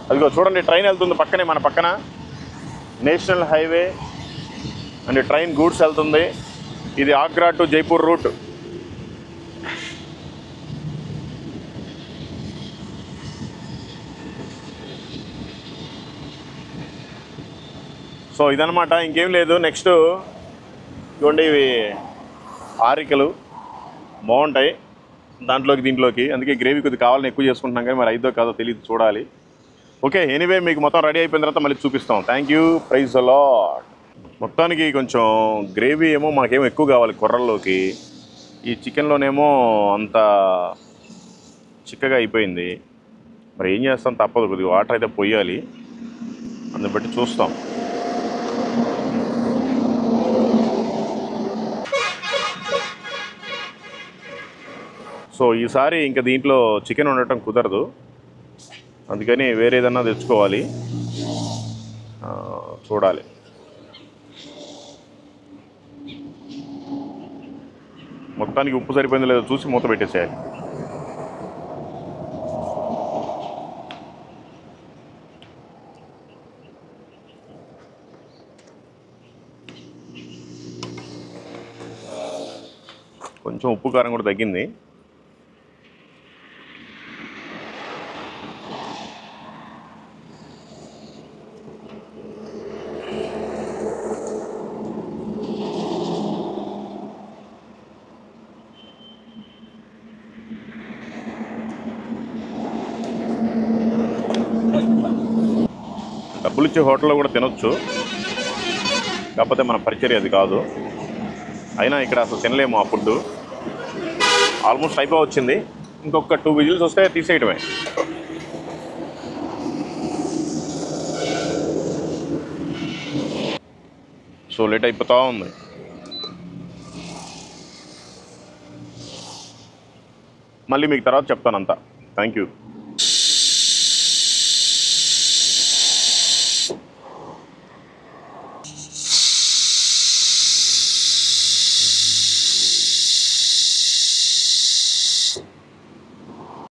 అదిగో చూడండి, ట్రైన్ వెళ్తుంది పక్కనే, మన పక్కన national highway and train goods వెళ్తుంది. ఇది Agra to Jaipur route. So ఇదనమాట, ఇంకేం లేదు. నెక్స్ట్ ఇవ్వండి, ఇవి ఆరికలు బాగుంటాయి దీంట్లోకి. అందుకే గ్రేవీ కొద్దిగా కావాలని ఎక్కువ చేసుకుంటున్నాం, కానీ మరి అయిద్దో కాదో తెలియదు, చూడాలి. ఓకే, ఎనీవే మీకు మొత్తం రెడీ అయిపోయిన తర్వాత మళ్ళీ చూపిస్తాం. Thank you, praise the lord. మొత్తానికి కొంచెం గ్రేవీ ఏమో మనకేమో ఎక్కువ కావాలి కొర్రల్లోకి. ఈ చికెన్లోనేమో అంత చిక్కగా అయిపోయింది. మరి ఏం చేస్తాం, తప్పదు, కొద్దిగా వాటర్ అయితే పోయాలి. అందుని బట్టి చూస్తాం. సో ఈసారి ఇంకా దీంట్లో చికెన్ ఉండటం కుదరదు, అందుకని వేరే ఏదన్నా తెచ్చుకోవాలి. చూడాలి. మొత్తానికి ఉప్పు సరిపోయిందో లేదో చూసి మూత పెట్టేసేయాలి. కొంచెం ఉప్పు కారం కూడా తగ్గింది. డబ్బులు ఇచ్చే హోటల్లో కూడా తినొచ్చు, కాకపోతే మన పరిచర్య అది కాదు. అయినా ఇక్కడ అసలు తినలేము ఆ ఫుడ్. ఆల్మోస్ట్ అయిపోవచ్చింది, ఇంకొక 2 విజిల్స్ వస్తే తీసేయటమే. సో లేట్ అయిపోతూ ఉంది. మళ్ళీ మీకు తర్వాత చెప్తానంతా. Thank you.